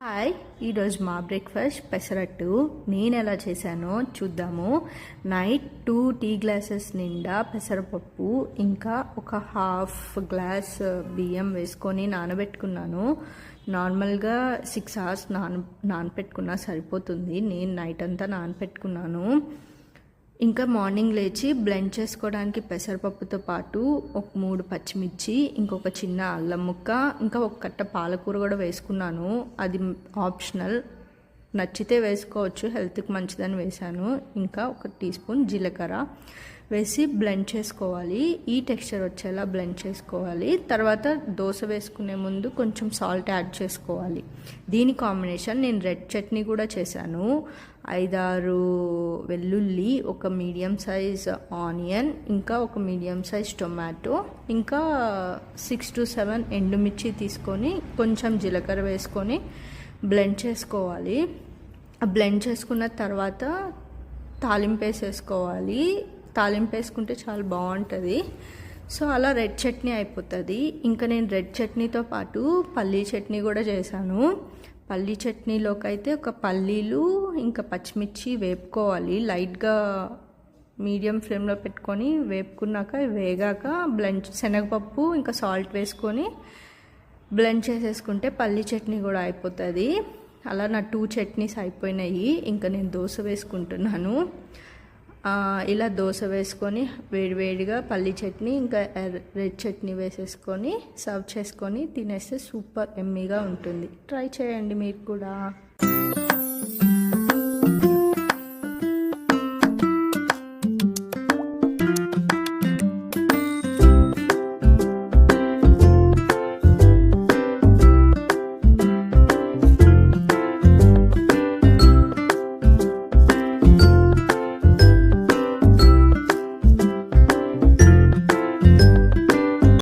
Hi, ఈరోజు మా breakfast pesarattu. నేను ఎలా చేశానో చూద్దాము. నైట్ 2 టీ గ్లాసెస్ నిండా పెసరపప్పు ఇంకా ఒక హాఫ్ గ్లాస్ బియ్యం వేసుకొని నానబెట్టుకున్నాను. నార్మల్గా 6 hours నానబెట్టుకున్నా సరిపోతుంది. నేను నైట్ అంతా నానబెట్టుకున్నాను. ఇంకా మార్నింగ్ లేచి బ్లెండ్ చేసుకోవడానికి పెసరపప్పుతో పాటు ఒక 3 పచ్చిమిర్చి, ఇంకొక చిన్న అల్లం ముక్క, ఇంకా ఒక కట్ట పాలకూర కూడా వేసుకున్నాను. అది ఆప్షనల్, నచ్చితే వేసుకోవచ్చు, హెల్త్కి మంచిదని వేసాను. ఇంకా ఒక టీ స్పూన్ జీలకర్ర వేసి బ్లెండ్ చేసుకోవాలి. ఈ టెక్స్చర్ వచ్చేలా బ్లెండ్ చేసుకోవాలి. తర్వాత దోశ వేసుకునే ముందు కొంచెం సాల్ట్ యాడ్ చేసుకోవాలి. దీని కాంబినేషన్ నేను రెడ్ చట్నీ కూడా చేశాను. 5-6 వెల్లుల్లి, ఒక మీడియం సైజ్ ఆనియన్, ఇంకా ఒక మీడియం సైజ్ టొమాటో, ఇంకా 6 to 7 ఎండుమిర్చి తీసుకొని కొంచెం జీలకర్ర వేసుకొని బ్లెండ్ చేసుకోవాలి. బ్లెండ్ చేసుకున్న తర్వాత తాలింపు వేసేసుకోవాలి. తాలింపు వేసుకుంటే చాలా బాగుంటుంది. సో అలా రెడ్ చట్నీ అయిపోతుంది. ఇంకా నేను రెడ్ చట్నీతో పాటు పల్లీ చట్నీ కూడా చేశాను. పల్లీ చట్నీలోకి అయితే ఒక పల్లీలు ఇంకా పచ్చిమిర్చి వేపుకోవాలి. లైట్గా మీడియం ఫ్లేమ్లో పెట్టుకొని వేపుకున్నాక వేగాక శనగపప్పు ఇంకా సాల్ట్ వేసుకొని బ్లెండ్ చేసేసుకుంటే పల్లీ చట్నీ కూడా అయిపోతుంది. అలా నా 2 చట్నీస్ అయిపోయినాయి. ఇంకా నేను దోశ వేసుకుంటున్నాను. ఇలా దోశ వేసుకొని వేడివేడిగా పల్లీ చట్నీ ఇంకా రెడ్ చట్నీ వేసేసుకొని సర్వ్ చేసుకొని తినేస్తే సూపర్ ఎమ్మీగా ఉంటుంది. ట్రై చేయండి మీరు కూడా.